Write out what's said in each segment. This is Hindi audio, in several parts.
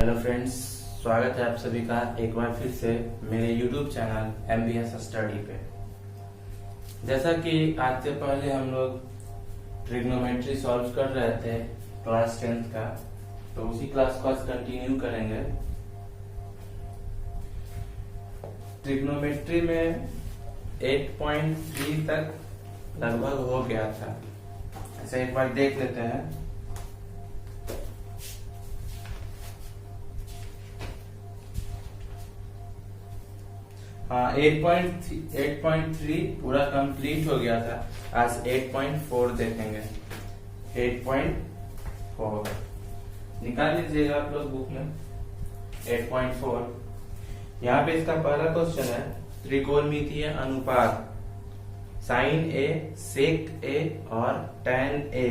हेलो फ्रेंड्स, स्वागत है आप सभी का एक बार फिर से मेरे YouTube चैनल MBS स्टडी पे। जैसा कि आज से पहले हम लोग ट्रिग्नोमेट्री सॉल्व कर रहे थे क्लास 10th का, तो उसी क्लास को आज कंटिन्यू करेंगे। ट्रिग्नोमेट्री में 8.3 तक लगभग हो गया था। ऐसे एक बार देख लेते हैं। हाँ, 8.3 पूरा कंप्लीट हो गया था। आज 8.4 देखेंगे। 8.4 निकाल लीजिएगा आप लोग बुक में। 8.4 यहाँ पे इसका पहला क्वेश्चन है, त्रिकोणमितीय अनुपात साइन ए, सेक ए और टैन ए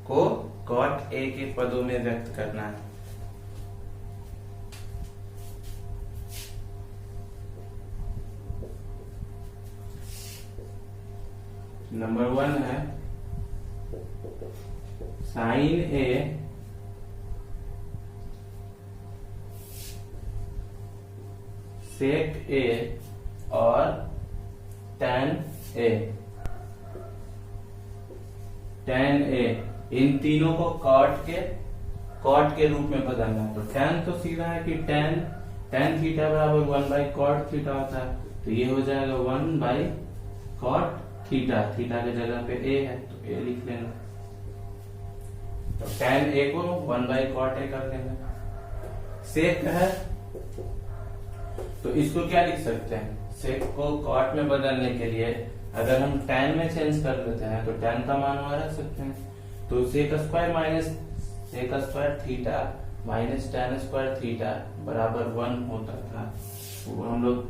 को कॉट ए के पदों में व्यक्त करना है। नंबर 1 है साइन ए सेक ए और टैन ए। टैन ए इन तीनों को कॉट के रूप में बदलना है। तो टैन तो सीधा है कि टैन थीटा बराबर 1/कॉट थीटा होता है, तो ये हो जाएगा 1/कॉट थीटा। थीटा के जगह पे ए है तो ए लिख लेना। तो टैन ए को 1/कॉट ए कर लेंगे। सेक है तो इसको क्या लिख सकते हैं, सेक को कॉट में बदलने के लिए अगर हम टैन में चेंज कर लेते हैं तो टैन का मान वहां रख सकते हैं। तो sec square minus sec square theta minus tan square theta बराबर 1 होता था। वो हम लोग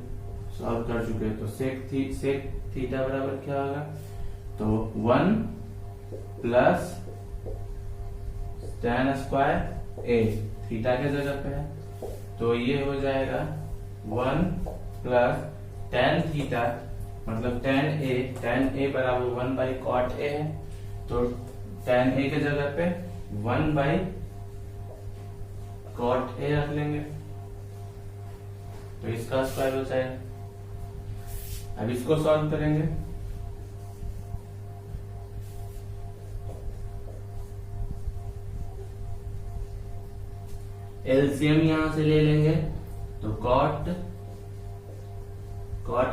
सॉल्व कर चुके हैं। तो सेक थीटा बराबर क्या होगा, तो 1 प्लस टैन स्क्वायर ए थीटा के जगह पे है, तो ये हो जाएगा 1 प्लस टैन थीटा मतलब टैन ए बराबर 1/कॉट ए है, तो टैन ए के जगह पे 1/कॉट ए रख लेंगे, तो इसका स्क्वायर हो जाएगा। अब इसको सॉल्व करेंगे। एलसीएम यहां से ले लेंगे, तो कॉट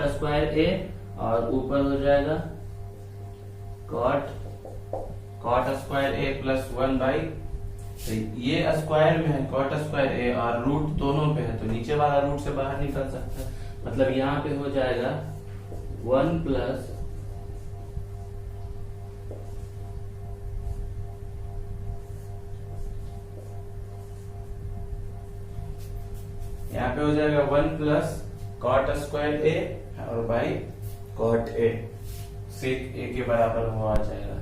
स्क्वायर ए और ऊपर हो जाएगा कॉट स्क्वायर ए प्लस 1/, ये स्क्वायर में है कॉट स्क्वायर ए और रूट दोनों पे है, तो नीचे वाला रूट से बाहर निकल सकता है। मतलब यहाँ पे हो जाएगा 1 प्लस यहाँ पे हो जाएगा 1 प्लस कॉट स्क्वायर ए और बाई कॉट ए, सेक ए के बराबर वो आ जाएगा,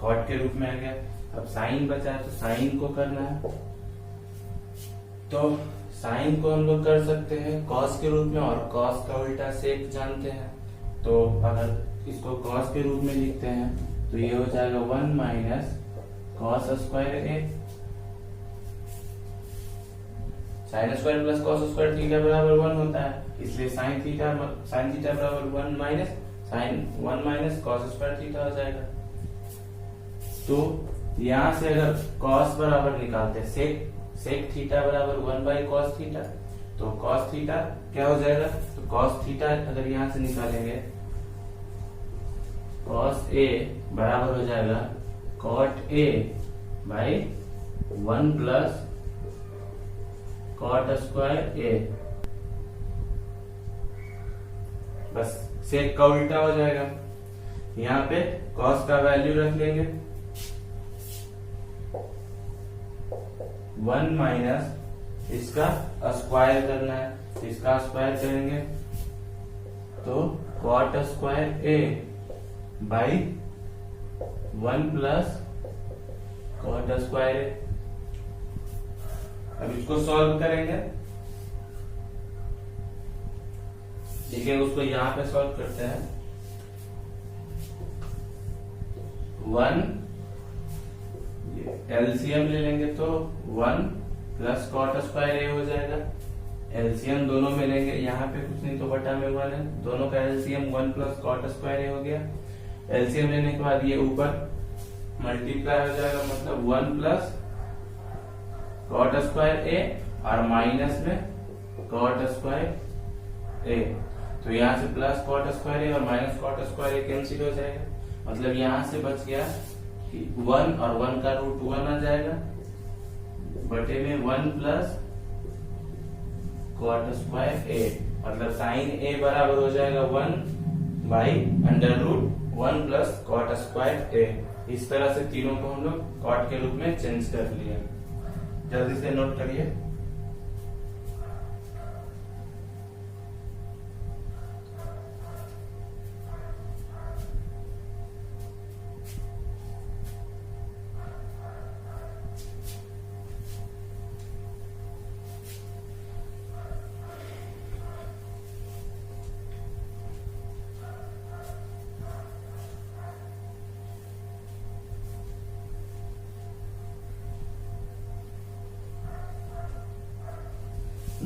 कॉट के रूप में आ गया। अब साइन बचा है तो साइन को करना है, तो साइन को हम लोग कर सकते हैं कॉस के रूप में, और कॉस का उल्टा सेक जानते हैं। तो अगर इसको कॉस के रूप में लिखते हैं तो ये हो जाएगा 1 minus cos square A, sine square plus cos square theta बराबर 1 होता है, इसलिए साइन थीटा बराबर 1 माइनस कॉस स्क्वायर थीटा हो जाएगा। तो यहां से अगर कॉस बराबर निकालते हैं सेक थीटा बराबर 1/कॉस थीटा, तो कॉस थीटा क्या हो जाएगा, तो कॉस थीटा अगर यहां से निकालेंगे कॉस ए बराबर हो जाएगा cot A by 1 plus cot square A. बस सेक का उल्टा हो जाएगा। यहाँ पे कॉस का वैल्यू रख लेंगे 1 माइनस इसका स्क्वायर करना है, इसका स्क्वायर करेंगे तो cot square A by 1 plus cot square A. अब इसको सॉल्व करेंगे, देखिए उसको यहां पे सॉल्व करते हैं। 1 एलसीएम ले लेंगे तो 1 प्लस कॉट स्क्वायर ए हो जाएगा। एलसीएम दोनों में लेंगे, यहाँ पे कुछ नहीं तो बटा में 1 है, दोनों का एलसीएम 1 प्लस कॉट स्क्वायर ए हो गया। एलसीएम लेने के बाद ये ऊपर मल्टीप्लाई हो जाएगा, मतलब 1 प्लस कॉट स्क्वायर ए और माइनस में कॉट स्क्वायर ए। तो यहाँ से प्लस कॉट स्क्वायर ए और माइनस कॉट स्क्वायर ए कैंसिल हो जाएगा, मतलब यहाँ से बच गया कि 1 और 1 का रूट 1 आ जाएगा बटे में 1 प्लस कॉट स्क्वायर ए, मतलब साइन ए बराबर हो जाएगा 1 by under root 1 plus cot square A. इस तरह से तीनों को हम लोग कॉट के रूप में चेंज कर लिए। जल्दी से नोट करिए।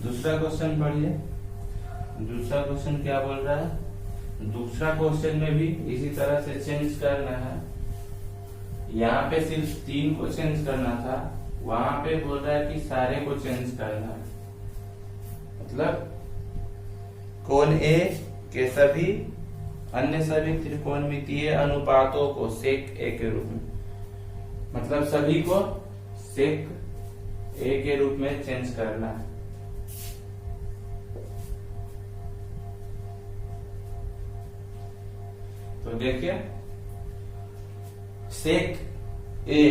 दूसरा क्वेश्चन पढ़िए। दूसरा क्वेश्चन क्या बोल रहा है? दूसरा क्वेश्चन में भी इसी तरह से चेंज करना है। यहाँ पे सिर्फ 3 को चेंज करना था, वहां पे बोल रहा है कि सारे को चेंज करना है, मतलब कोण ए के सभी अन्य सभी त्रिकोणमितीय अनुपातों को सेक ए के रूप में, मतलब सभी को सेक ए के रूप में चेंज करना है। तो देखिए, सेक ए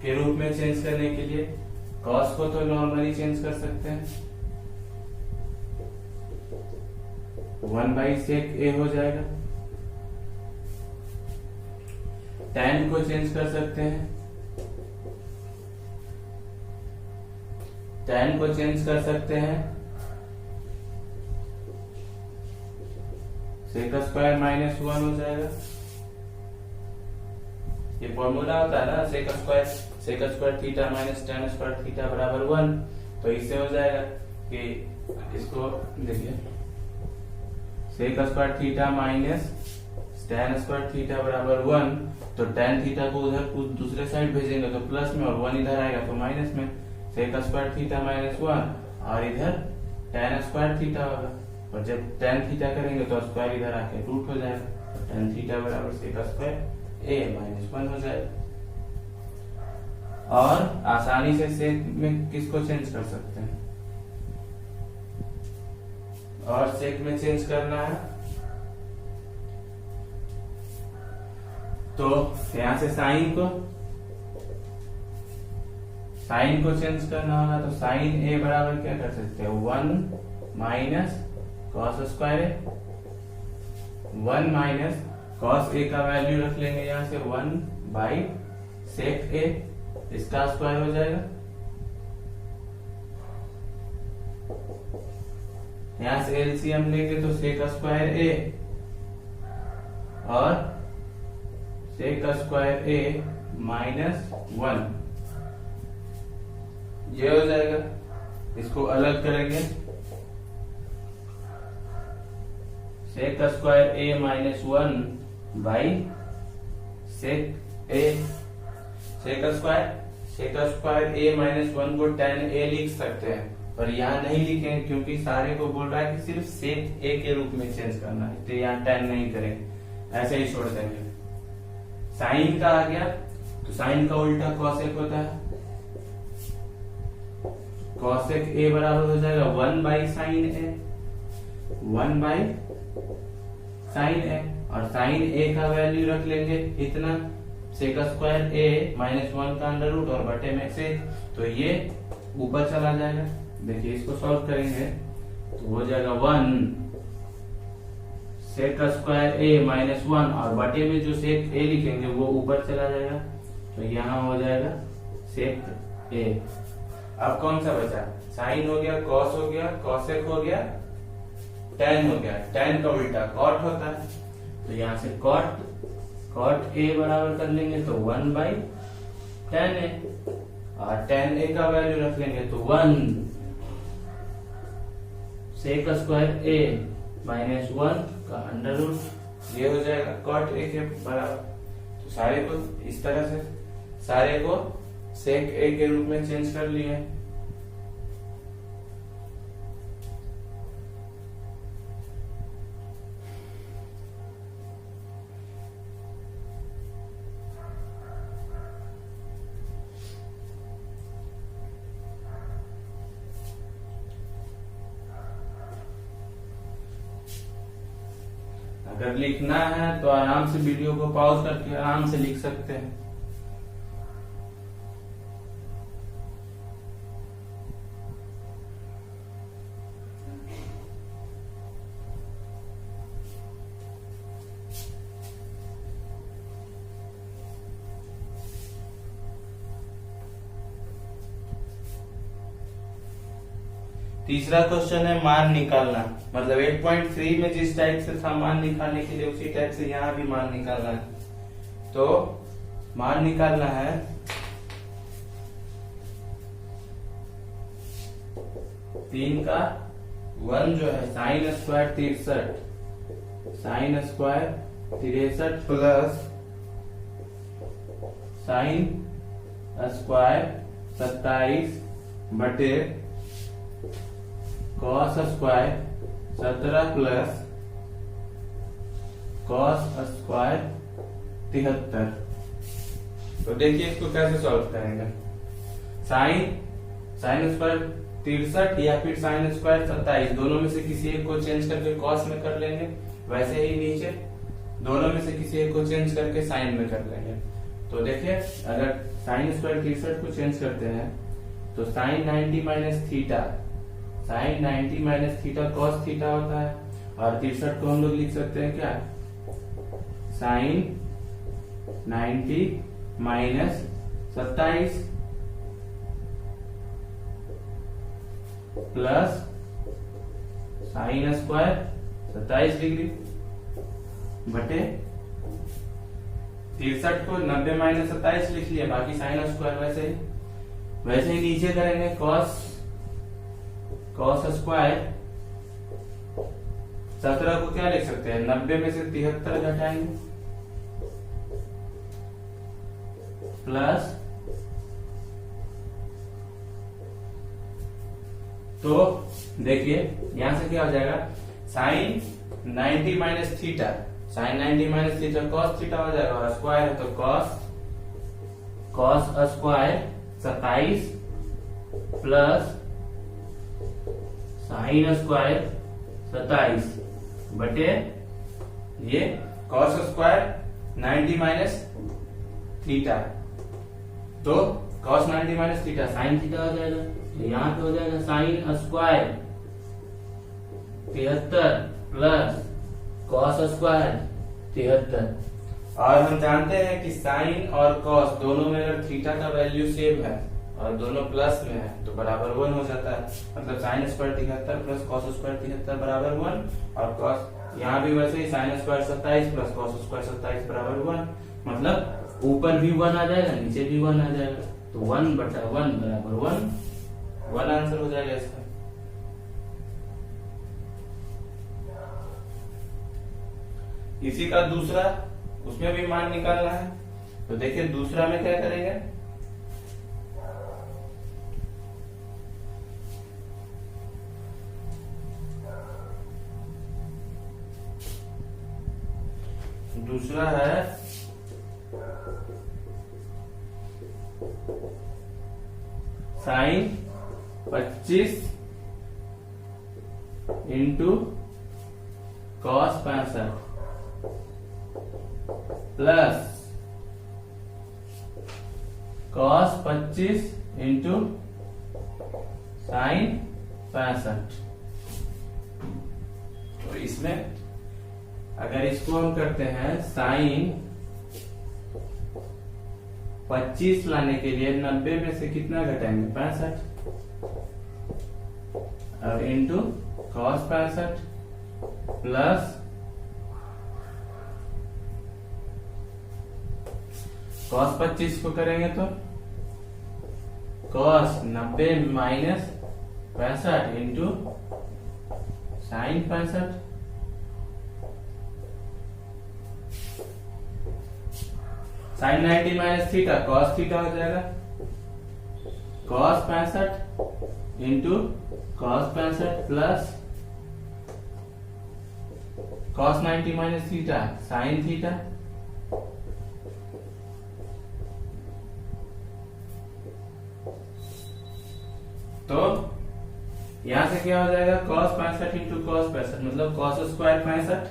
के रूप में चेंज करने के लिए कॉस को तो नॉर्मली चेंज कर सकते हैं, 1 बाई सेक ए हो जाएगा। टैन को चेंज कर सकते हैं, टैन को चेंज कर सकते हैं सेक स्क्वायर माइनस 1 हो जाएगा। ये फॉर्मूला होता है ना, sec square theta minus tan square theta बराबर 1। तो इससे हो जाएगा कि इसको देखिए, sec square theta minus tan square theta बराबर 1। तो टैन थीटा को उधर दूसरे साइड भेजेंगे तो प्लस में, और 1 इधर आएगा तो माइनस में। सेक स्क्वायर थीटा माइनस 1 और इधर टैन स्क्वायर थीटा होगा, और जब टैन थीटा करेंगे तो स्क्वायर इधर आके रूट हो जाएगा, तो टैन थीटा बराबर सेक स्क्वायर ए माइनस 1 हो जाएगा। और आसानी से सेक में किसको चेंज कर सकते हैं, और सेक में चेंज करना है तो यहां से साइन को चेंज करना होगा। तो साइन ए बराबर क्या कर सकते हैं, 1 माइनस कॉस स्क्वायर ए, 1 माइनस कॉस ए का वैल्यू रख लेंगे यहां से 1 बाई सेक ए, इसका स्क्वायर हो जाएगा। यहां से एलसीएम लेंगे तो सेक स्क्वायर ए और सेक स्क्वायर ए माइनस 1 ये हो जाएगा। इसको अलग करेंगे, sec square a minus 1 by sec a, sec square a minus 1 को टैन ए लिख सकते हैं, पर यहाँ नहीं लिखेंगे क्योंकि सारे को बोल रहा है कि सिर्फ सेक ए के रूप में चेंज करना है, तो यहाँ टैन नहीं करेंगे, ऐसे ही छोड़ देंगे। साइन का आ गया तो साइन का उल्टा कॉसेक होता है, कॉसेक ए बराबर हो जाएगा 1 by sine A, 1 by sine A, और साइन ए का वैल्यू रख लेंगे इतना, सेक स्क्वायर ए माइनस 1 का अंडर रूट और बटे में से, तो ये ऊपर चला जाएगा। देखिए इसको सॉल्व करेंगे तो हो जाएगा 1 सेक स्क्वायर ए माइनस 1 और बटे में जो सेक ए लिखेंगे वो ऊपर चला जाएगा, तो यहाँ हो जाएगा सेक ए। अब कौन सा बचा, साइन हो गया, कॉस हो गया, कॉसेक हो गया, टैन हो गया। टैन का उल्टा कॉट होता है, तो यहाँ से कॉट ए बराबर कर लेंगे तो 1 बाई टैन ए, और tan a का वैल्यू रख लेंगे तो 1 sec स्क्वायर a माइनस 1 का अंडर रूट, ये हो जाएगा cot a के बराबर। तो सारे को इस तरह से सारे को sec a के रूप में चेंज कर लिए। अगर लिखना है तो आराम से वीडियो को पॉज करके आराम से लिख सकते हैं। तीसरा क्वेश्चन है मान निकालना, मतलब 8.3 में जिस टाइप से था मान निकालने के लिए उसी टाइप से यहाँ भी मान निकालना है। तो मान निकालना है 3 का 1 जो है sine square 63, sine square 63 plus sine square 27 बटे cos square 17 plus cos square 73। तो देखिए इसको कैसे सॉल्व करेंगे। साइन स्क्वायर 63 या फिर साइन स्क्वायर 27, दोनों में से किसी एक को चेंज करके कॉस में कर लेंगे। वैसे ही नीचे दोनों में से किसी एक को चेंज करके साइन में कर लेंगे। तो देखिए अगर साइन स्क्वायर 63 को चेंज करते हैं तो sine 90 minus theta, sine 90 minus theta cos theta होता है। और 63 को हम लोग लिख सकते हैं क्या, sine 90 minus 27 plus sine square 27 degree बटे 63 को 90 माइनस 27 लिख लिया, बाकी साइन स्क्वायर वैसे ही नीचे करेंगे कॉस स्क्वायर 17 को क्या लिख सकते हैं, 90 में से 73 घटाएंगे प्लस, तो देखिए यहां से क्या हो जाएगा, sine 90 minus theta, sine 90 minus theta cos theta हो जाएगा और स्क्वायर है तो cos square 27 plus sine square 27 बटे ये कॉस स्क्वायर 90 माइनस थीटा, तो cos 90 minus theta sine theta हो जाएगा। तो यहाँ पे हो जाएगा sine square 73 plus cos square 73। और हम जानते हैं कि साइन और कॉस दोनों में अगर थीटा का वैल्यू सेम है और दोनों प्लस में है तो बराबर 1 हो जाता है। मतलब sine square 73 plus cos square 73 बराबर 1, और कॉस यहाँ भी वैसे ही sine square 27 plus cos square 27 बराबर 1। मतलब ऊपर भी 1 आ जाएगा नीचे भी 1 आ जाएगा, तो 1 बटा 1 बराबर 1 आंसर हो जाएगा इसका। इसी का दूसरा, उसमें भी मान निकालना है। तो देखिए दूसरा में क्या करेंगे, दूसरा है sine 25 into cos 65 plus cos 25 into sine 65। तो इसमें अगर इसको हम करते हैं साइन 25 लाने के लिए 90 में से कितना घटाएंगे 65, और इंटू कॉस 65 प्लस कॉस 25 को करेंगे तो cos 90 minus 65 into sine 65। Sine 90 minus theta cos theta हो जाएगा, cos 65 into cos 65 plus cos 90 minus theta sine theta. तो यहां से क्या हो जाएगा, कॉस 65 इंटू कॉस 65 मतलब कॉस स्क्वायर 65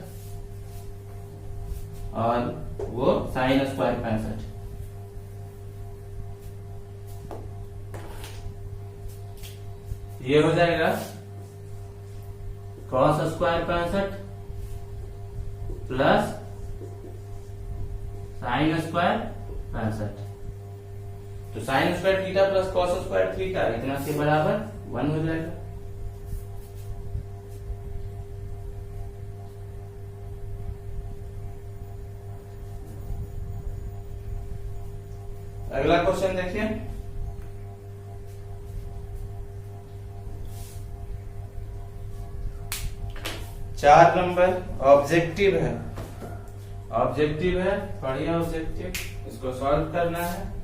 और वो साइन स्क्वायर 65। ये हो जाएगा cos square 65 plus sine square 65। तो sine square theta plus cos square theta इतना से बराबर 1 हो जाएगा। अगला क्वेश्चन देखिए, चार नंबर ऑब्जेक्टिव है, ऑब्जेक्टिव है, पढ़िए ऑब्जेक्टिव, इसको सॉल्व करना है।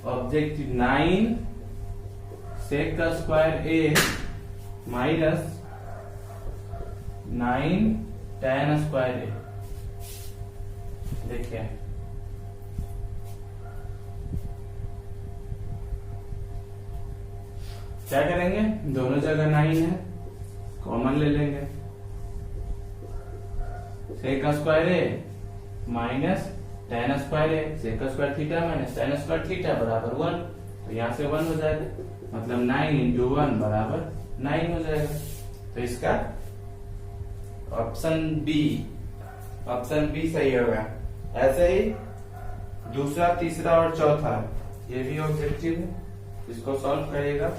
ऑब्जेक्टिव 9 सेक का square a minus 9 tan square ए। देखिए क्या करेंगे, दोनों जगह 9 है, कॉमन ले लेंगे। सेक का square a minus tan square है, सेक का square theta minus tan square theta बराबर 1। तो यहां से 1 हो जाएगा, मतलब 9 इंटू 1 बराबर 9 हो जाएगा। तो इसका ऑप्शन बी सही होगा। ऐसे ही दूसरा, तीसरा और चौथा ये भी ऑब्जेक्टिव है, इसको सॉल्व करिएगा।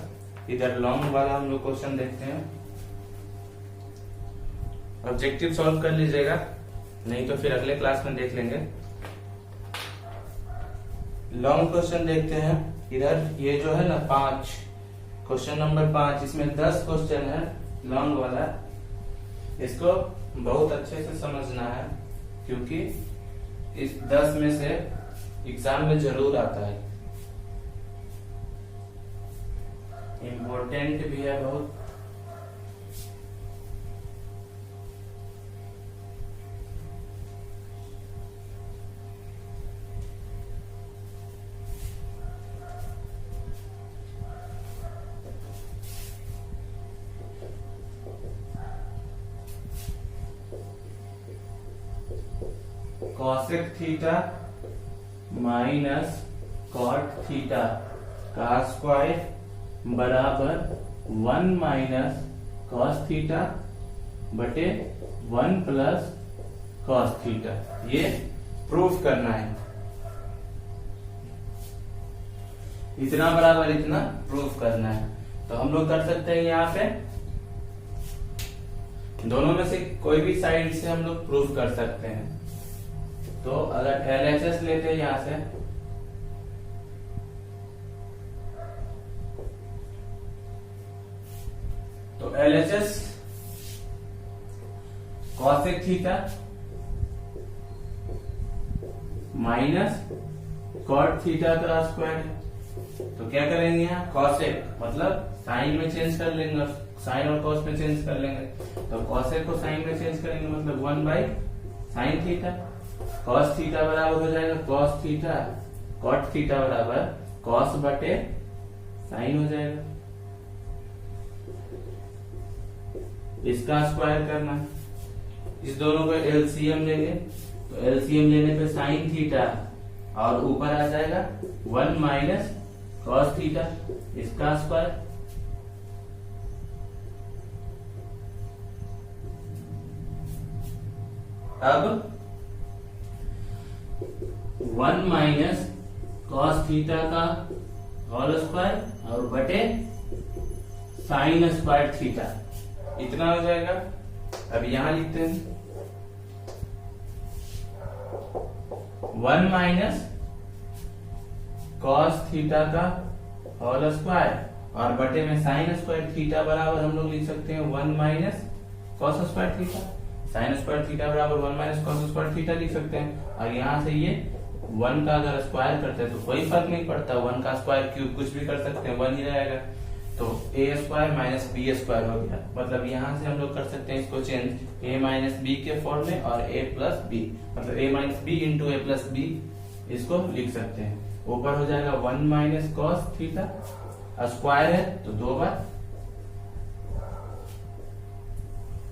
इधर लॉन्ग वाला हम लोग क्वेश्चन देखते हैं, ऑब्जेक्टिव सॉल्व कर लीजिएगा, नहीं तो फिर अगले क्लास में देख लेंगे। लॉन्ग क्वेश्चन देखते हैं। इधर ये जो है ना 5, क्वेश्चन नंबर 5, इसमें 10 क्वेश्चन है लॉन्ग वाला। इसको बहुत अच्छे से समझना है क्योंकि इस 10 में से एग्जाम में जरूर आता है, इम्पोर्टेंट भी है बहुत। Cosec theta minus cot theta का स्क्वायर बराबर 1 माइनस कॉस थीटा बटे 1 प्लस कॉस थीटा। ये प्रूफ करना है, इतना बराबर इतना प्रूफ करना है। तो हम लोग कर सकते हैं, यहाँ पे दोनों में से कोई भी साइड से हम लोग प्रूफ कर सकते हैं। तो अगर LHS लेते हैं यहां से, तो LHS cosec theta minus cot theta का स्क्वायर है। तो क्या करेंगे यहाँ, कॉसेक मतलब साइन में चेंज कर लेंगे, साइन और कॉस में चेंज कर लेंगे। तो कॉसेक को साइन में चेंज करेंगे मतलब 1 by sine theta. Cos theta बराबर हो जाएगा कॉस थीटा, कॉट थीटा बराबर कॉस बटे साइन हो जाएगा। इसका स्क्वायर करना, इस दोनों को एलसीएम लेंगे तो एलसीएम लेने पे साइन थीटा और ऊपर आ जाएगा 1 माइनस कॉस थीटा इसका स्क्वायर। अब 1 माइनस कॉस थीटा का होल स्क्वायर और बटे साइन स्क्वायर थीटा इतना हो जाएगा। अब यहां लिखते हैं 1 माइनस कॉस थीटा का होल स्क्वायर और बटे में साइन स्क्वायर थीटा बराबर हम लोग लिख सकते हैं 1 minus cos square theta. Sign square theta बराबर 1 माइनस कॉस स्क्वायर थीटा लिख सकते हैं। और यहां से ये 1 का अगर स्क्वायर करते हैं तो कोई फर्क नहीं पड़ता, 1 का स्क्वायर क्यूब कुछ भी कर सकते हैं, 1 ही रहेगा। तो ए स्क्वायर माइनस बी स्क्वायर हो गया। मतलब यहां से हम लोग कर सकते हैं इसको चेंज ए माइनस बी के फॉर्म में और ए प्लस बी, मतलब ए माइनस बी इंटू ए प्लस बी इसको लिख सकते हैं। ऊपर हो जाएगा 1 माइनस कॉस थीटा, स्क्वायर है तो 2 बार,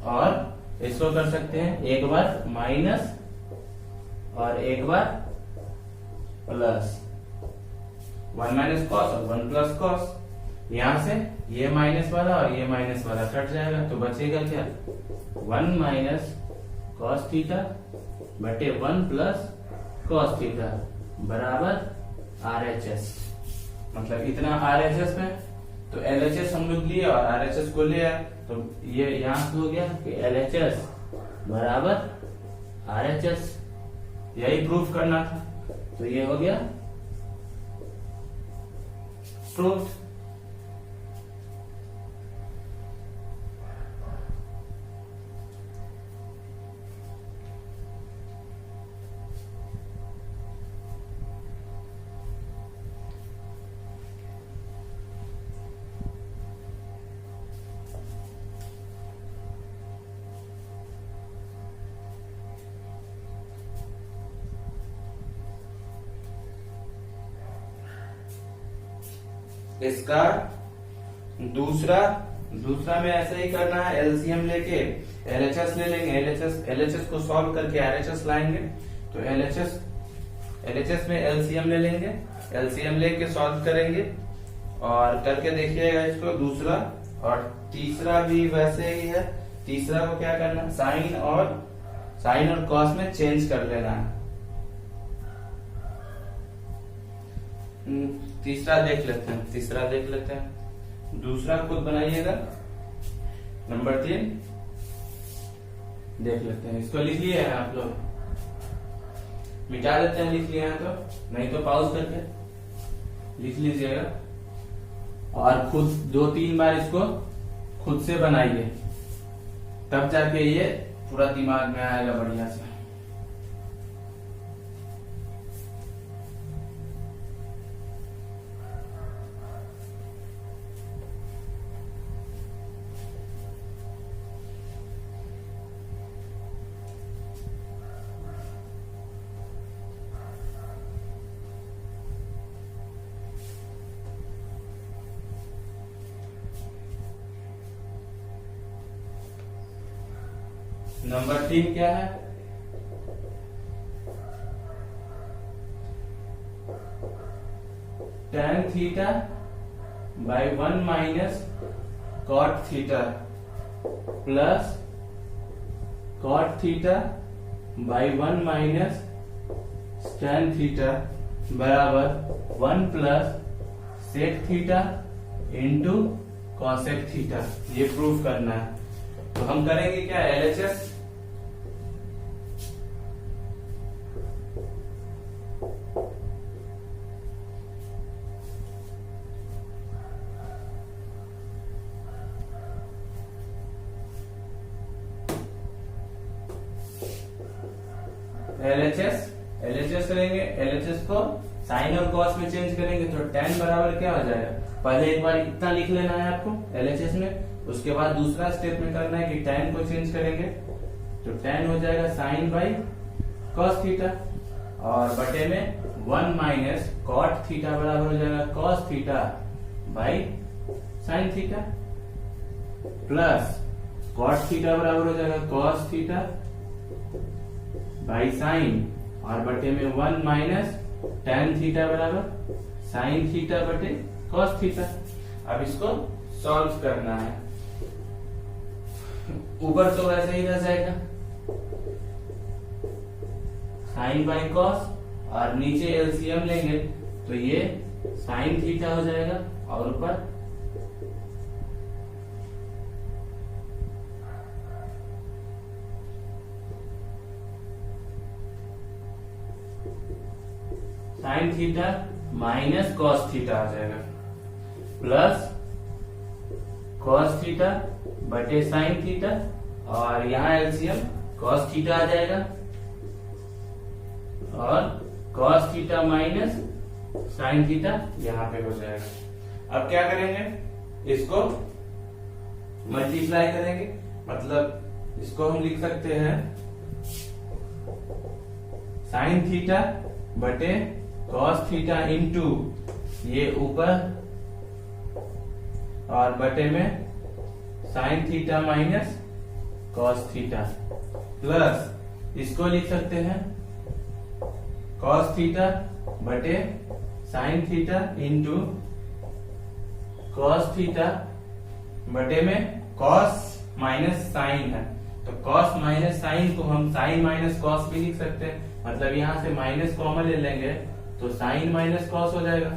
और इसको कर सकते हैं एक बार माइनस और एक बार प्लस, 1 माइनस कॉस और 1 प्लस कॉस। यहां से ये माइनस वाला और ये माइनस वाला कट जाएगा तो बचेगा क्या 1 माइनस कॉस थीटा बटे 1 प्लस कॉस थीटा बराबर RHS। मतलब इतना RHS में तो LHS हम लोग लिए और RHS को लिया तो ये यहां से हो गया कि LHS बराबर RHS, यही प्रूफ करना था तो ये हो गया प्रूफ। इसका दूसरा में ऐसा ही करना है, एलसीएम लेके एलएचएस ले लेंगे, एलएचएस को सॉल्व करके आरएचएस लाएंगे तो एलएचएस में एलसीएम ले लेंगे, एलसीएम लेके सॉल्व करेंगे और करके देखिएगा इसको। दूसरा और तीसरा भी वैसे ही है। तीसरा को क्या करना, साइन और कॉस में चेंज कर लेना है। तीसरा देख लेते हैं। दूसरा खुद बनाइएगा। नंबर 3 देख लेते हैं। इसको लिख लिए हैं आप लोग, मिटा देते हैं लिख लिए हैं तो, नहीं तो पॉज करके लिख लीजिएगा और खुद 2-3 बार इसको खुद से बनाइए, तब जाके ये पूरा दिमाग में आएगा बढ़िया से। नंबर 3 क्या है, tan theta by 1 minus cot theta plus cot theta by 1 minus tan theta बराबर 1 plus sec theta into cosec theta. ये प्रूफ करना है तो हम करेंगे क्या, एलएचएस एलएचएस करेंगे। एलएचएस को साइन और कॉस में चेंज करेंगे तो tan बराबर क्या हो जाएगा, पहले एक बार इतना लिख लेना है आपको एलएचएस में, उसके बाद दूसरा स्टेप में करना है कि tan को चेंज करेंगे तो tan हो जाएगा साइन बाई कॉस थीटा और बटे में 1 माइनस कॉट थीटा बराबर हो जाएगा cos theta by sine theta plus cot theta बराबर हो जाएगा कॉस थीटा बाई साइन और बटे में 1 माइनस टेन थीटा बराबर साइन थीटा बटे कॉस थीटा। अब इसको सॉल्व करना है। ऊपर तो वैसे ही रह जाएगा साइन बाई कॉस और नीचे एलसीएम लेंगे तो ये साइन थीटा हो जाएगा और ऊपर sine theta minus cos theta आ जाएगा प्लस कॉस थीटा बटे साइन थीटा और यहाँ एलसीएम कॉस थीटा आ जाएगा और cos theta minus sine theta यहाँ पे हो जाएगा। अब क्या करेंगे, इसको मल्टीप्लाई करेंगे, मतलब इसको हम लिख सकते हैं साइन थीटा बटे कॉस थीटा इंटू ये ऊपर और बटे में sine theta minus cos theta plus इसको लिख सकते हैं कॉस थीटा बटे sine theta into cos theta बटे में कॉस माइनस साइन है तो कॉस माइनस साइन को हम साइन माइनस कॉस भी लिख सकते हैं, मतलब यहां से माइनस कॉमन ले लेंगे तो साइन माइनस कॉस हो जाएगा।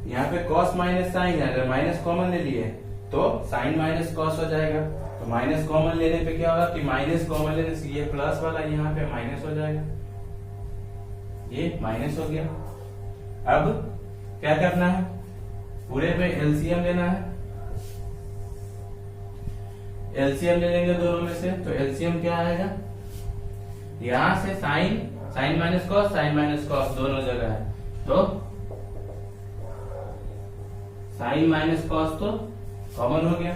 यहाँ पे कॉस माइनस साइन है, अगर माइनस कॉमन ले लिए तो साइन माइनस कॉस हो जाएगा। तो माइनस कॉमन लेने पे क्या होगा कि माइनस कॉमन लेने से ये प्लस वाला यहाँ पे माइनस हो जाएगा, ये माइनस हो गया। अब क्या करना है, पूरे पे एलसीएम लेना है। एलसीएम ले लेंगे दोनों में से तो एलसीएम क्या आएगा, यहां से साइन साइन माइनस कॉस दोनों जगह है तो साइन माइनस कॉस तो कॉमन हो गया,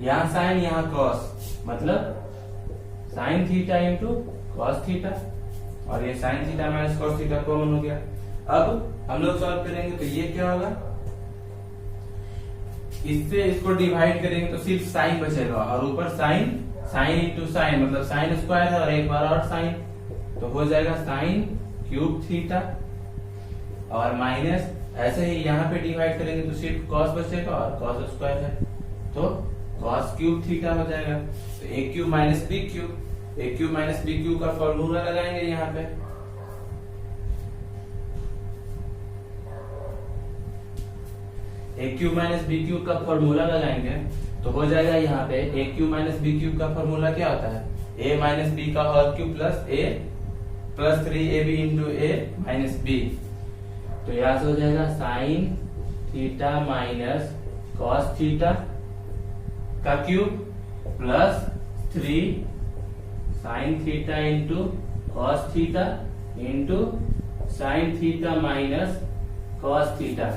यहाँ साइन यहाँ कॉस मतलब sign theta into cos theta और ये sine theta minus cos theta common हो गया। अब हम लोग सॉल्व करेंगे तो ये क्या होगा, इससे इसको डिवाइड करेंगे तो सिर्फ साइन बचेगा और ऊपर साइन साइन इंटू साइन मतलब साइन स्क्वायर है और एक बार और साइन तो हो जाएगा साइन क्यूब थीटा और माइनस ऐसे ही यहाँ पे डिवाइड करेंगे तो सिर्फ कॉस बचेगा और कॉस स्क्वायर है तो कॉस क्यूब थीटा हो जाएगा। तो A cube minus B cube का फॉर्मूला लगाएंगे यहाँ पे A cube minus B cube का फॉर्मूला लगाएंगे तो हो जाएगा यहाँ पे A cube minus B cube का फॉर्मूला क्या होता है, ए माइनस बी का whole cube plus A plus 3ab into A minus B. तो यहाँ से हो जाएगा sine theta minus cos theta का cube plus 3 sine theta into cos theta into sine theta minus cos theta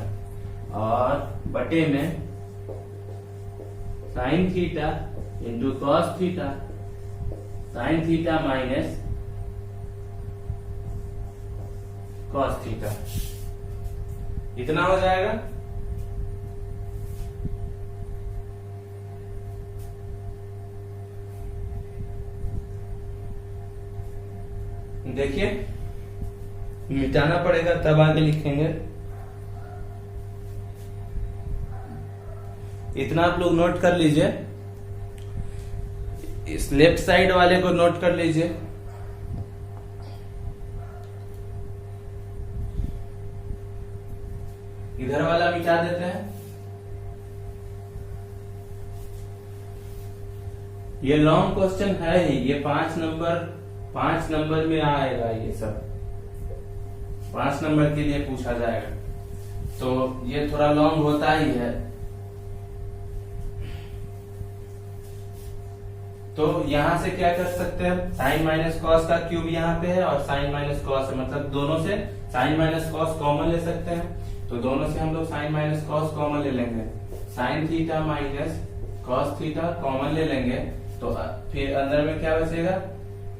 और बटे में sine theta into cos theta sine theta minus cos theta, इतना हो जाएगा। देखिए मिटाना पड़ेगा तब आगे लिखेंगे। इतना आप लोग नोट कर लीजिए, इस लेफ्ट साइड वाले को नोट कर लीजिए। इधर वाला मिटा देते हैं। ये लॉन्ग क्वेश्चन है ही, ये 5 नंबर में आएगा, ये सब 5 नंबर के लिए पूछा जाएगा तो ये थोड़ा लॉन्ग होता ही है। तो यहां से क्या कर सकते हैं, साइन माइनस कॉस का क्यूब यहाँ पे है और साइन माइनस कॉस है, मतलब दोनों से साइन माइनस कॉस कॉमन ले सकते हैं तो दोनों से हम लोग साइन माइनस कॉस कॉमन ले लेंगे, sign theta minus cos theta common ले लेंगे तो फिर अंदर में क्या बचेगा,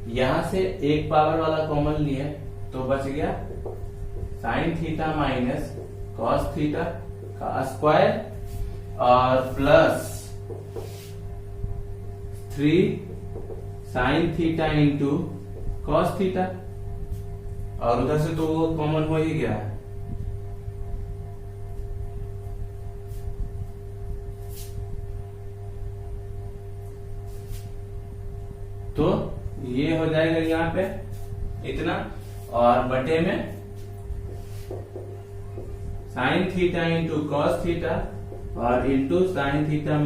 यहां से एक पावर वाला कॉमन लिए तो बच गया sign theta minus cos theta का स्क्वायर और plus 3 sine theta into cos theta, और उधर से तो वो कॉमन हो ही गया है। तो ये हो जाएगा यहाँ पे इतना, और बटे में sine theta into cos theta और into sine theta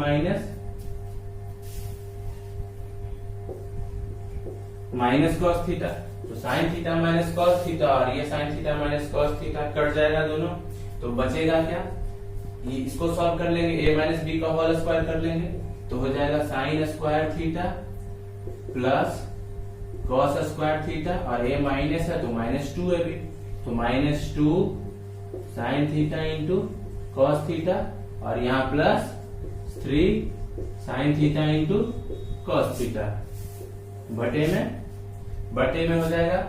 minus cos theta. तो sine theta minus cos theta और ये sine theta minus cos theta cut जाएगा दोनों, तो बचेगा क्या, ये इसको सॉल्व कर लेंगे, ए माइनस बी का होल स्क्वायर कर लेंगे, तो हो जाएगा sine square theta plus cos square theta, और ए माइनस है तो -2 है भी, तो -2 sign theta into cos theta, और यहाँ +3 sine theta into cos theta, बटे में हो जाएगा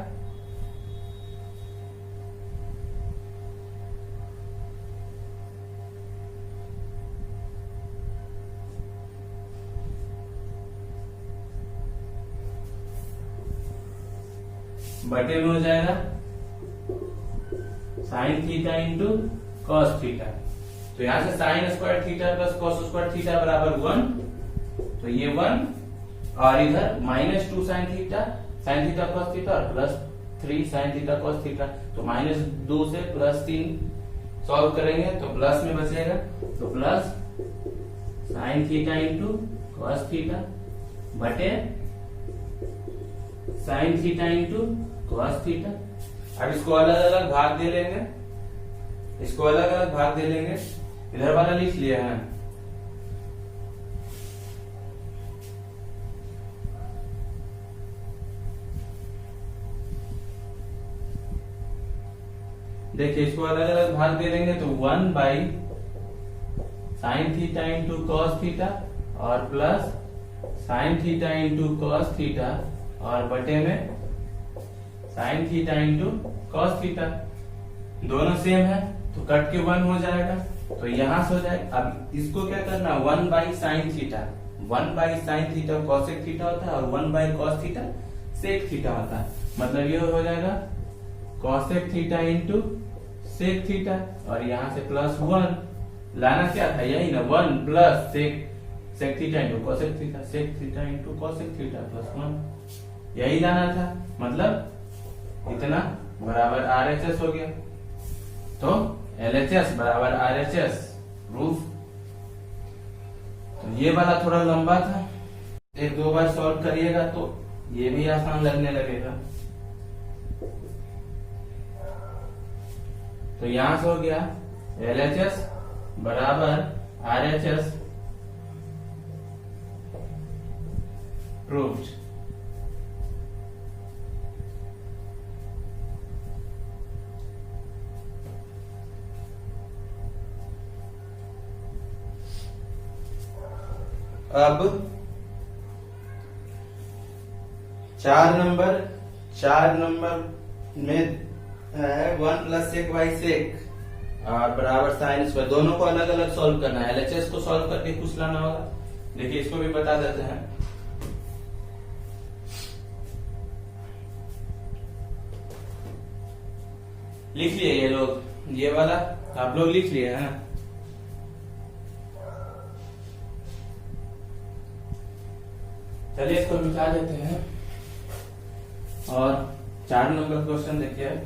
sine theta into cos theta. तो यहां से sign square theta plus cos square theta बराबर 1, तो ये 1, और इधर -2 साइन थीटा कॉस थीटा और +3 साइन थीटा कॉस थीटा, तो -2 से +3 सॉल्व करेंगे तो प्लस में बचेगा, तो plus sine theta into cos theta बटे sine theta into cos theta. अब इसको अलग अलग भाग दे लेंगे, इधर वाला लिख लिया है। देखिए इसको अलग अलग भाग दे लेंगे तो 1 by sine theta into cos theta और plus sine theta into cos theta और बटे में sine theta into cos theta, दोनों सेम है तो कट के 1 हो जाएगा, तो यहां से हो जाएगा। अब इसको क्या करना, 1 by sine theta cosec theta होता है और 1 by cos theta sec theta होता है, मतलब ये हो जाएगा cosec theta into sec theta, और यहाँ से +1 लाना क्या था, यही ना, 1 plus sec theta into cosec theta, sec theta into cosec theta +1, यही लाना था, मतलब इतना बराबर RHS हो गया। तो LHS बराबर RHS प्रूफ। तो ये वाला थोड़ा लंबा था, 1-2 बार सॉल्व करिएगा तो ये भी आसान लगने लगेगा। तो यहां से हो गया LHS बराबर RHS प्रूव्ड। अब 4 नंबर में 1 प्लस सेक बाई सेक और बराबर साइन स्क्वायर, दोनों को अलग अलग सॉल्व करना है। LHS को सॉल्व करके कुछ लाना होगा, देखिए इसको भी बता देते हैं। लिख लिए ये लोग, ये वाला आप लोग लिख लिए हैं। चलिए इसको मिटा देते हैं और 4 नंबर क्वेश्चन देखिए।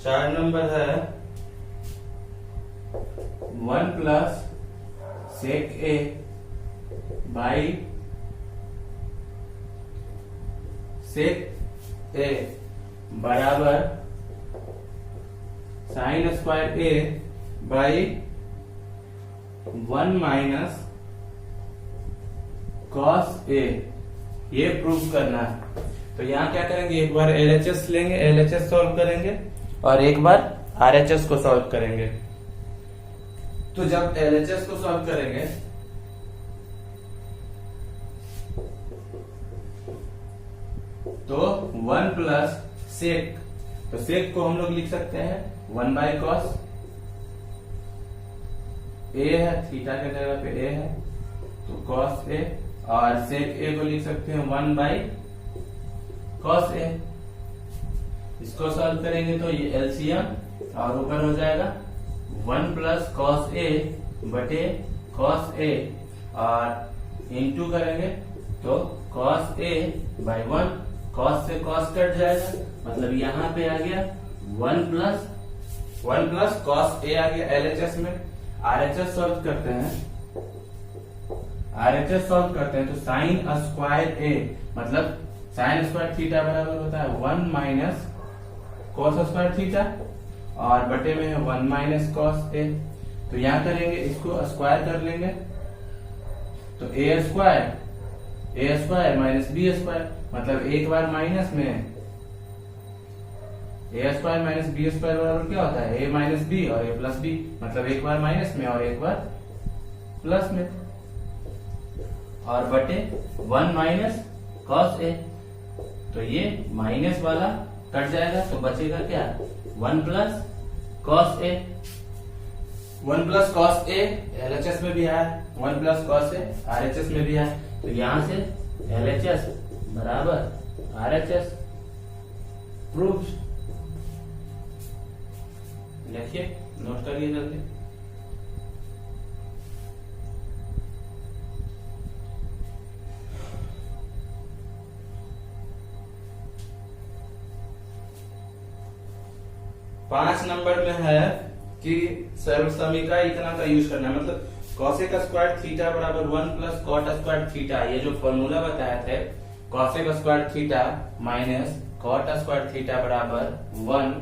चार नंबर है 1 plus sec A by sec A बराबर sine square A by 1 minus cos A ये प्रूव करना है। तो यहाँ क्या करेंगे, एक बार एलएचएस लेंगे, एलएचएस सॉल्व करेंगे और एक बार आरएचएस को सॉल्व करेंगे। तो जब एलएचएस को सॉल्व करेंगे तो 1 प्लस सेक, तो सेक को हम लोग लिख सकते हैं 1 बाय कॉस ए है, थीटा के जगह पे ए है तो कॉस ए, और सेक ए को लिख सकते हैं 1 बाय कॉस ए। इसको सॉल्व करेंगे तो ये एलसीएम और ऊपर हो जाएगा 1 प्लस कॉस ए बटे कॉस ए, और इंटू करेंगे तो कॉस ए बाय 1, कॉस से कॉस कट जाएगा, मतलब यहाँ पे आ गया 1 प्लस कॉस ए आ गया एलएचएस में। आरएचएस सॉल्व करते हैं, आरएचएस सॉल्व करते हैं तो साइन स्क्वायर ए, मतलब साइन स्क्वायर थीटा बराबर होता है 1 माइनस कॉस स्क्वायर थीटा, और बटे में है 1 माइनस कॉस ए। तो यहाँ करेंगे, इसको स्क्वायर कर लेंगे तो ए स्क्वायर माइनस बी स्क्वायर, मतलब एक बार माइनस में ए स्क्वायर माइनस बी स्क्वायर बराबर क्या होता है, ए माइनस बी और ए प्लस बी, मतलब एक बार माइनस में और एक बार प्लस में, और बटे 1 माइनस कॉस ए। तो ये माइनस वाला कट जाएगा तो बचेगा क्या, 1 plus cos A. 1 plus cos A LHS में भी आया, 1 प्लस कॉस ए आरएचएस में भी आया, तो यहां से एलएचएस बराबर आरएचएस प्रूव्ड। देखिए, नोट करिए जल्दी। पांच नंबर में है कि सर्वसमीका इतना का यूज करना है, मतलब कॉसेक स्क्वायर थीटा बराबर 1 प्लस कॉट स्क्वायर थीटा, ये जो फॉर्मूला बताया थे cosec square theta minus cot square theta बराबर 1,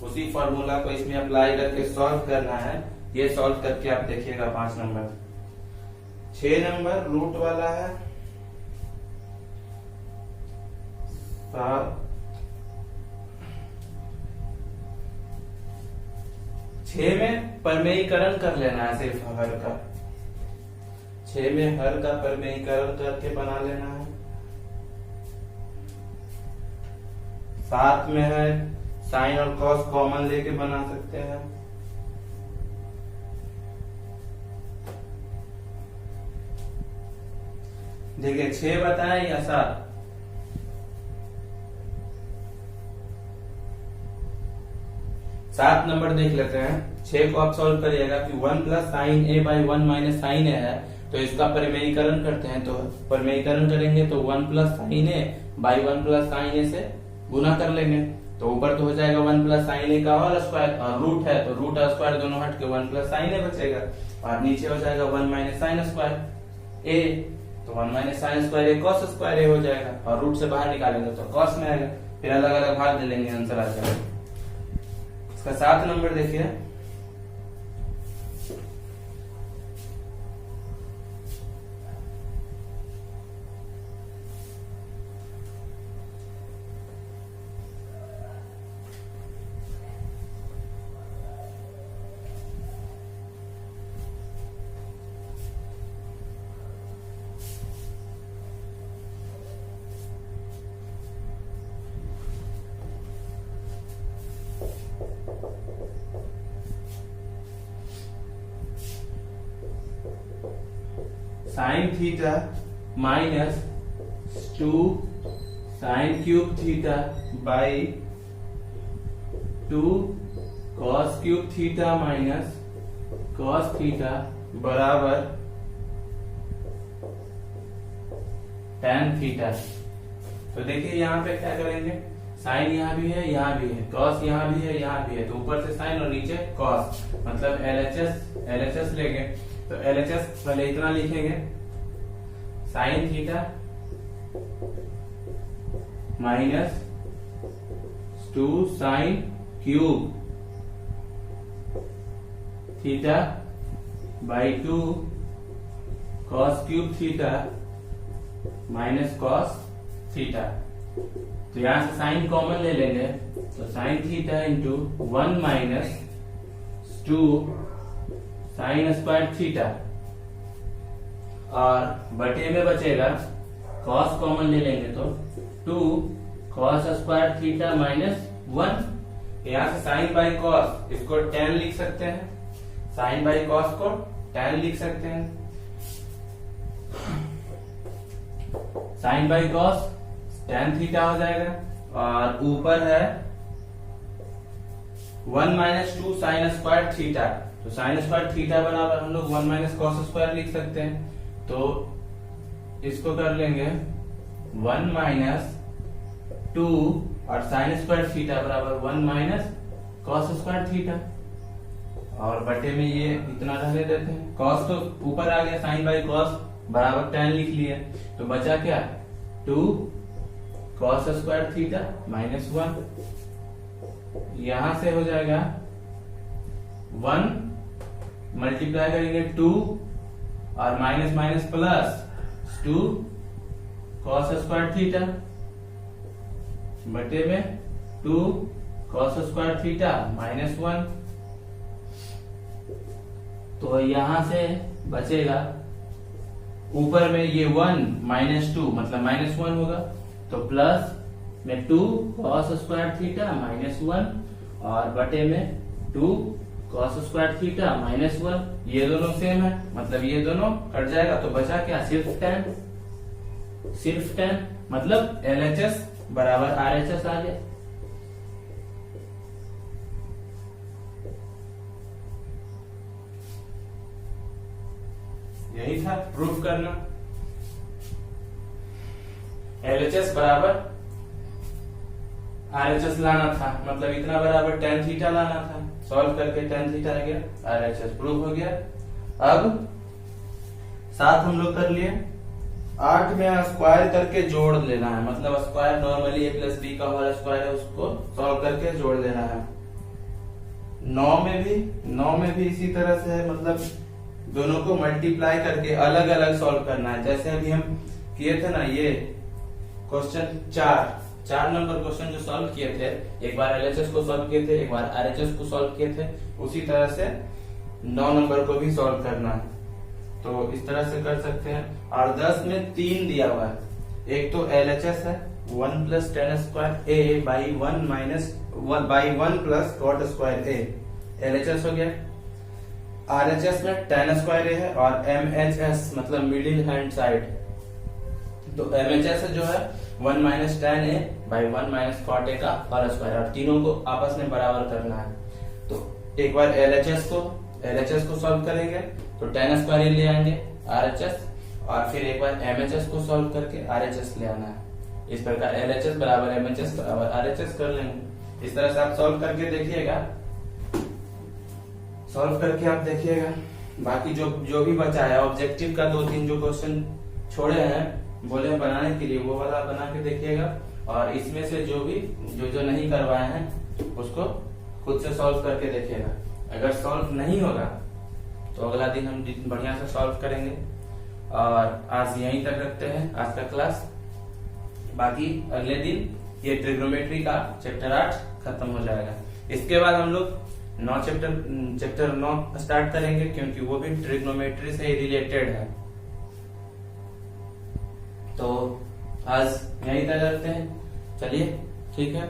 उसी फॉर्मूला को इसमें अप्लाई करके सॉल्व करना है। ये सॉल्व करके आप देखिएगा 5 नंबर। 6 नंबर रूट वाला है, 6 में परमेयीकरण कर लेना है, सिर्फ हर का 6 में हर का परमेयीकरण करके बना लेना है। 7 में है साइन और कॉस कॉमन लेके बना सकते हैं। देखिए 6 बताए या 7, 7 नंबर देख लेते हैं। 6 को आप सॉल्व करिएगा कि 1 plus sine A by 1 minus sine A है, तो इसका परिमेयीकरण करते हैं, तो परिमेयीकरण करेंगे तो 1 plus sine A by 1 plus sine A से गुना कर लेंगे, तो ऊपर तो हो जाएगा 1 प्लस साइन ए का होल स्क्वायर, और रूट है तो रूट स्क्वायर दोनों हट के 1 प्लस साइन ए बचेगा, और नीचे हो जाएगा 1 माइनस साइन स्क्वायर ए, तो 1 माइनस साइन स्क्वायर ए कॉस स्क्वायर ए हो जाएगा, और रूट से बाहर निकालेंगे तो कॉस में आएगा, फिर अलग अलग भाग दे लेंगे, आंसर आ जाएगा। इसका 7 नंबर देखिए, sign theta minus 2 sine cube theta by 2 cos cube theta minus cos theta बराबर tan थीटा। तो देखिए यहाँ पे क्या करेंगे, साइन यहाँ भी है, यहाँ भी है, कॉस यहाँ भी है, यहाँ भी है, तो ऊपर से साइन और नीचे कॉस, मतलब एलएचएस लेंगे, तो एलएचएस पहले इतना लिखेंगे, sign theta minus 2 sine cube theta by 2 cos cube theta minus cos theta. तो यहां से साइन कॉमन ले लेंगे, तो sine theta into 1 minus 2 sine square theta, और बटे में बचेगा कॉस कॉमन ले लेंगे तो 2 कॉस स्क्वायर थीटा माइनस 1। यहां से साइन बाई कॉस इसको tan लिख सकते हैं, साइन बाई कॉस को tan लिख सकते हैं। Sine by cos tan theta हो जाएगा, और ऊपर है 1 माइनस 2 साइन स्क्वायर थीटा। तो साइन स्क्वायर थीटा बराबर हम लोग 1 माइनस कॉस स्क्वायर लिख सकते हैं। तो इसको कर लेंगे 1 माइनस 2 और साइन स्क्वायर थीटा बराबर 1 माइनस कॉस स्क्वायर थीटा, और बटे में ये इतना रहने देते हैं। कॉस तो ऊपर आ गया, साइन बाई कॉस बराबर tan लिख लिए, तो बचा क्या 2 कॉस स्क्वायर थीटा माइनस 1। यहां से हो जाएगा 1 मल्टीप्लाई करेंगे 2 और minus minus plus 2 cos square theta बटे में 2 कॉस स्क्वायर थीटा माइनस 1। तो यहां से बचेगा ऊपर में ये 1 माइनस 2 मतलब माइनस 1 होगा, तो प्लस में 2 कॉस स्क्वायर थीटा माइनस 1 और बटे में 2 कॉस स्क्वायर थीटा माइनस 1। ये दोनों सेम है, मतलब ये दोनों कट जाएगा, तो बचा क्या सिर्फ tan, मतलब LHS बराबर RHS आ गया। यही था प्रूफ करना, LHS बराबर RHS लाना था, मतलब इतना बराबर tan थीटा लाना था। सॉल्व करके tan थीटा आ गया, RHS प्रूफ हो गया। अब 7 हम लोग कर लिए, 8 में स्क्वायर करके जोड़ लेना है, मतलब square normally a plus b का होल स्क्वायर है, उसको सॉल्व करके जोड़ देना है। 9 में भी इसी तरह से है, मतलब दोनों को मल्टीप्लाई करके अलग अलग सॉल्व करना है। जैसे अभी हम किए थे ना, ये क्वेश्चन 4 नंबर क्वेश्चन जो सॉल्व किए थे, एक बार LHS को सॉल्व किए थे, एक बार RHS को सॉल्व किए थे, उसी तरह से 9 नंबर को भी सॉल्व करना है। तो इस तरह से कर सकते हैं। और 10 में 3 दिया हुआ है, एक तो LHS है 1 plus tan square A by 1 minus 1 plus cot square a, LHS हो गया। RHS में tan स्क्वायर ए है, और MHS मतलब मिडिल हैंड साइड, तो MHS जो है 1 minus tan a by 1 minus cot a का होल स्क्वायर, और तीनों को आपस में बराबर करना है। तो एक बार LHS को सॉल्व करेंगे तो tan स्क्वायर ले आएंगे RHS, और फिर एक बार MHS को सॉल्व करके RHS ले आना है। इस प्रकार LHS बराबर MHS बराबर RHS कर लेंगे। इस तरह से आप सॉल्व करके देखिएगा, बाकी जो भी बचा है ऑब्जेक्टिव का 2-3 जो क्वेश्चन छोड़े हैं बोले बनाने के लिए, वो वाला बना के देखिएगा, और इसमें से जो नहीं करवाए हैं उसको खुद से सॉल्व करके देखिएगा। अगर सॉल्व नहीं होगा तो अगला दिन हम बढ़िया से सॉल्व करेंगे। और आज यहीं तक रखते हैं आज का क्लास, बाकी अगले दिन ये ट्रिग्नोमेट्री का चैप्टर 8 खत्म हो जाएगा। इसके बाद हम लोग चैप्टर 9 स्टार्ट करेंगे, क्योंकि वो भी ट्रिग्नोमेट्री से ही रिलेटेड है। तो आज यहीं तक रखते हैं, चलिए ठीक है।